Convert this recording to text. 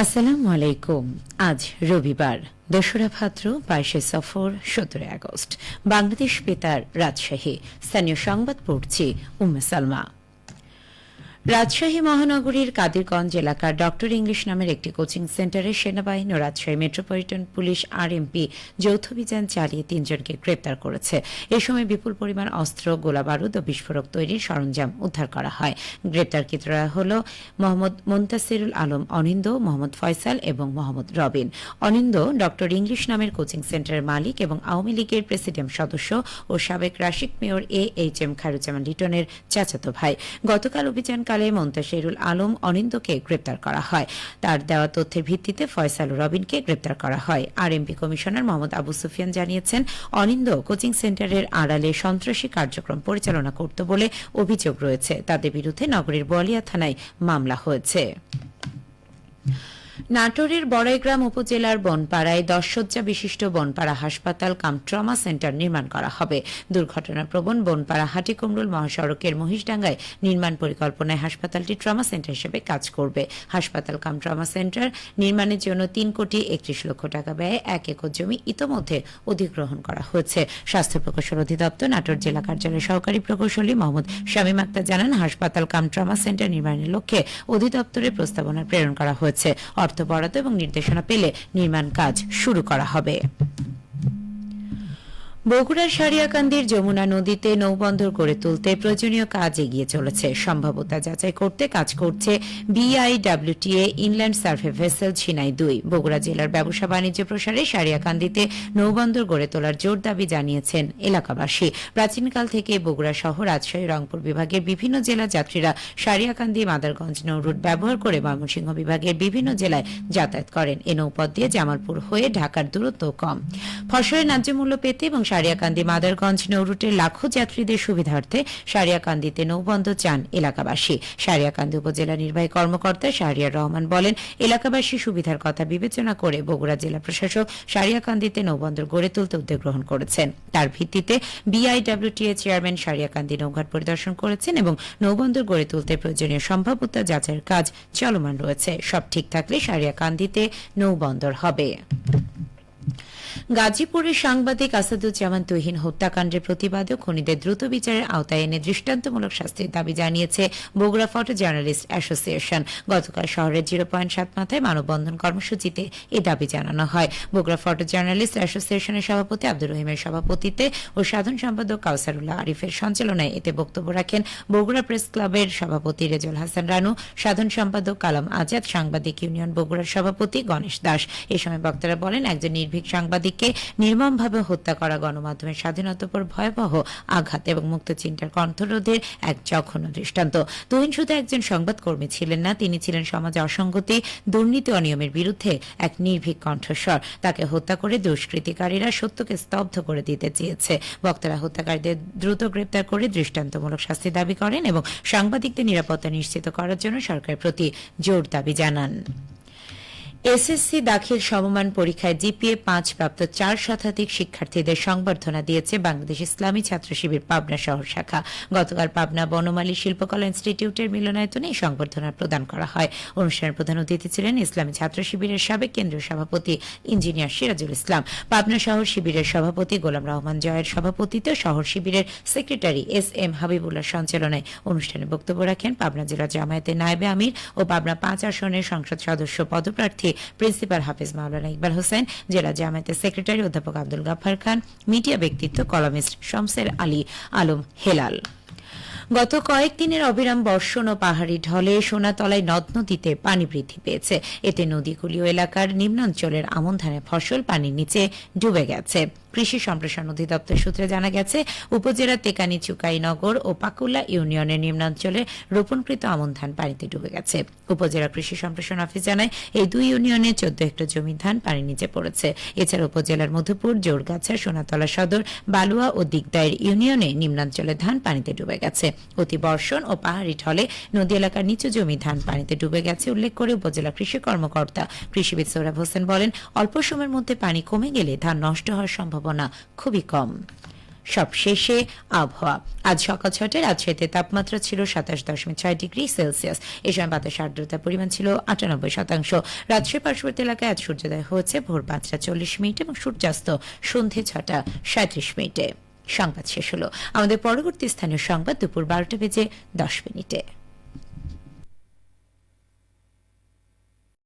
আসসালামু আলাইকুম। আজ রবিবার ২রা ভাদ্র ২২শে সফর ১৭ আগস্ট। বাংলাদেশ বেতার রাজশাহী। স্থানীয় সংবাদ পড়ছি উম্মে সালমা। রাজশাহী মহানগরীর কাদিরগঞ্জ এলাকার ডক্টর ইংলিশ নামের একটি কোচিং সেন্টারে সেনাবাহিনী ও রাজশাহী মেট্রোপলিটন পুলিশ আরএমপি যৌথ অভিযান চালিয়ে ৩ জনকে গ্রেপ্তার করেছে। এ সময় বিপুল পরিমাণ অস্ত্র, গোলাবারুদ ও বিস্ফোরক তৈরির সরঞ্জাম উদ্ধার করা হয়। গ্রেপ্তারকৃতরা হল মোহাম্মদ মুনতাসিরুল আলম অনিন্দ, মোহাম্মদ ফয়সাল এবং মোহাম্মদ রবিন। অনিন্দ ডক্টর ইংলিশ নামের কোচিং সেন্টারের মালিক এবং আওয়ামী লীগের প্রেসিডিয়াম সদস্য ও সাবেক রাশিক মেয়র AHM খায়রুজ্জামান লিটনের চাচাতো ভাই। গতকাল অভিযান কালে মুনতাসিরুল আলম অনিন্দকে গ্রেপ্তার করা হয়। তার দেওয়া তথ্যের ভিত্তিতে ফয়সাল ও রবিনকে গ্রেপ্তার করা হয়। আরএমপি কমিশনার মোহাম্মদ আবু সুফিয়ান জানিয়েছেন, অনিন্দ কোচিং সেন্টারের আড়ালে সন্ত্রাসী কার্যক্রম পরিচালনা করত বলে অভিযোগ রয়েছে। তাদের বিরুদ্ধে নগরীর বোয়ালিয়া থানায় মামলা হয়েছে। নাটোরের বড়াইগ্রাম উপজেলার বনপাড়ায় ১০ শয্যা বিশিষ্ট বনপাড়া হাসপাতাল কাম ট্রমা সেন্টার নির্মাণ করা হবে। দুর্ঘটনাপ্রবণ বনপাড়া হাটিকুমরুল মহাসড়কের মহিষডাঙ্গায় নির্মাণ পরিকল্পনায় হাসপাতালটি ট্রমা সেন্টার হিসেবে কাজ করবে। হাসপাতাল কাম ট্রমা সেন্টার নির্মাণের জন্য ৩,৩১,০০,০০০ টাকা ব্যয়ে ১ একর জমি ইতোমধ্যে অধিগ্রহণ করা হয়েছে। স্বাস্থ্য প্রকৌশল অধিদপ্তর নাটোর জেলা কার্যালয়ের সহকারী প্রকৌশলী মোহাম্মদ শামীম আক্তার জানান, হাসপাতাল কাম ট্রমা সেন্টার নির্মাণের লক্ষ্যে অধিদপ্তরের প্রস্তাবনা প্রেরণ করা হয়েছে। অর্থ বরাদ্দ এবং নির্দেশনা পেলে নির্মাণ কাজ শুরু করা হবে। বগুড়ার সারিয়াকান্দির যমুনা নদীতে নৌবন্দর গড়ে তুলতে প্রয়োজনীয় কাজ এগিয়ে চলেছে। সম্ভাব্যতা যাচাই করতে কাজ করছে BIWTA inland survey vessel Jhinai ২। Bogura জেলার ব্যবসা বাণিজ্য প্রসারে সারিয়াকান্দিতে নৌবন্দর গড়ে তোলার জোর দাবি জানিয়েছেন এলাকাবাসী। প্রাচীনকাল থেকে বগুড়া সহ রাজশাহী, রংপুর বিভাগের বিভিন্ন জেলা যাত্রীরা সারিয়াকান্দি মাদারগঞ্জ নৌরুট ব্যবহার করে ময়মনসিংহ বিভাগের বিভিন্ন জেলায় যাতায়াত করেন। এ নৌপথ দিয়ে জামালপুর হয়ে ঢাকার দূরত্ব কম। ফসলের ন্যায্য মূল্য পেতে এবং সারিয়াকান্দি মাদারগঞ্জ নৌরুটের লাখো যাত্রীদের সুবিধার্থে সারিয়াকান্দিতে নৌবন্দর চান এলাকাবাসী। সারিয়াকান্দি উপজেলা নির্বাহী কর্মকর্তা শাহরিয়ার রহমান বলেন, এলাকাবাসী সুবিধার কথা বিবেচনা করে বগুড়া জেলা প্রশাসক সারিয়াকান্দিতে নৌবন্দর গড়ে তুলতে উদ্যোগ গ্রহণ করেছেন। তার ভিত্তিতে BIWTA চেয়ারম্যান সারিয়াকান্দি নৌঘাট পরিদর্শন করেছেন এবং নৌবন্দর গড়ে তুলতে প্রয়োজনীয় সম্ভাব্যতা যাচাইয়ের কাজ চলমান রয়েছে। সব ঠিক থাকলে সারিয়াকান্দিতে নৌবন্দর হবে। গাজীপুরের সাংবাদিক আসাদুজ্জামান তুহিন হত্যাকাণ্ডের প্রতিবাদে খনিদের দ্রুত বিচারের আওতায় এনে দৃষ্টান্তমূলক শাস্তির দাবি জানিয়েছে বগুড়া ফটো জার্নালিস্ট অ্যাসোসিয়েশন। গতকাল শহরের 0.7 মাথায় মানববন্ধন কর্মসূচিতে এই দাবি জানানো হয়। বগুড়া ফটো জার্নালিস্ট অ্যাসোসিয়েশনের সভাপতি আব্দুর রহিমের সভাপতিত্বে ও সাধারণ সম্পাদক কাউসারুল্লাহ আরিফের সঞ্চালনায় এতে বক্তব্য রাখেন বগুড়া প্রেস ক্লাবের সভাপতি রেজল হাসান রানু, সাধারণ সম্পাদক কালাম আজাদ, সাংবাদিক ইউনিয়ন বগুড়ার সভাপতি গণেশ দাস। এ সময় বক্তারা বলেন, একজন নির্ভীক সাংবাদিককে নির্মমভাবে হত্যা করা গণমাধ্যমের স্বাধীনতার উপর ভয়াবহ আঘাত এবং মুক্ত চিন্তার কণ্ঠরোধের এক জঘন্য দৃষ্টান্ত। তুহিন শুধু একজন সংবাদকর্মী ছিলেন না, তিনি ছিলেন সমাজে অসঙ্গতি, দুর্নীতি, অনিয়মের বিরুদ্ধে এক নির্ভীক কণ্ঠস্বর। তাকে হত্যা করে দুষ্কৃতিকারীরা সত্যকে স্তব্ধ করে দিতে চেয়েছে। বক্তারা হত্যাকারীদের দ্রুত গ্রেপ্তার করে দৃষ্টান্তমূলক শাস্তি দাবি করেন এবং সাংবাদিকদের নিরাপত্তা নিশ্চিত করার জন্য সরকারের প্রতি জোর দাবি জানান। এসএসসি দাখিল সমমান পরীক্ষায় জিপিএ ৫ প্রাপ্ত ৪ শতাধিক শিক্ষার্থীদের সংবর্ধনা দিয়েছে বাংলাদেশ ইসলামী ছাত্র শিবির পাবনা শহর শাখা। গতকাল পাবনা বনমালী শিল্পকলা ইনস্টিটিউটের মিলনায়তনে এই সংবর্ধনা প্রদান করা হয়। অনুষ্ঠানের প্রধান অতিথি ছিলেন ইসলামী ছাত্র শিবিরের সাবেক কেন্দ্রীয় সভাপতি ইঞ্জিনিয়ার সিরাজুল ইসলাম। পাবনা শহর শিবিরের সভাপতি গোলাম রহমান জয়ের সভাপতিত্বে শহর শিবিরের সেক্রেটারি SM হাবিবুল্লাহ সঞ্চালনায় অনুষ্ঠানে বক্তব্য রাখেন পাবনা জেলা জামায়াতের নায়েবে আমির ও পাবনা ৫ আসনের সংসদ সদস্য পদপ্রার্থী প্রিন্সিপাল হাফেজ মাওলানা ইকবাল হোসেন, জেলা জামায়াতের সেক্রেটারি অধ্যাপক আব্দুল গাফফার খান, মিডিয়া ব্যক্তিত্ব কলামিস্ট শমসের আলী আলম হেলাল। গত কয়েকদিনের অবিরাম বর্ষণ ও পাহাড়ি ঢলে সোনাতলায় নদ নদীতে পানি বৃদ্ধি পেয়েছে। এতে নদীকুলীয় এলাকার নিম্নাঞ্চলের আমন ধানের ফসল পানির নিচে ডুবে গেছে। কৃষি সম্প্রসারণ অধিদপ্তর সূত্রে জানা গেছে, উপজেলার তেকানি চুকাইনগর ও পাকুল্লা ইউনিয়নের নিম্নাঞ্চলে রোপণকৃত আমন ধান পানিতে ডুবে গেছে। উপজেলা কৃষি সম্প্রসারণ অফিস জানায়, এই দুই ইউনিয়নে 14 হেক্টর জমির ধান পানির নিচে পড়েছে। এছাড়া উপজেলার মধুপুর, জোরগাছা, সোনাতলা সদর, বালুয়া ও দিগদায়ের ইউনিয়নে নিম্নাঞ্চলের ধান পানিতে ডুবে গেছে। অতি বর্ষণ ও পাহাড়ি ঢলে নদী এলাকার নিচু জমি ধান পানিতে ডুবে গেছে উল্লেখ করে উপজেলা কৃষি কর্মকর্তা কৃষিবিদ সোহরাব হোসেন বলেন, অল্প সময়ের মধ্যে পানি কমে গেলে ধান নষ্ট হওয়ার সম্ভাবনা খুবই কম। সবশেষে আবহাওয়া। আজ সকাল 6টায় রাজশাহীতে তাপমাত্রা ছিল 27.6 ডিগ্রি সেলসিয়াস। এ সময় বাতাসের আর্দ্রতার পরিমাণ ছিল 98%। রাজশাহী পার্শ্ববর্তী এলাকায় আজ সূর্যোদয় হয়েছে ভোর 5:40 এবং সূর্যাস্ত সন্ধে 6:37। সংবাদ শেষ হলো। আমাদের পরবর্তী স্থানীয় সংবাদ দুপুর 12:10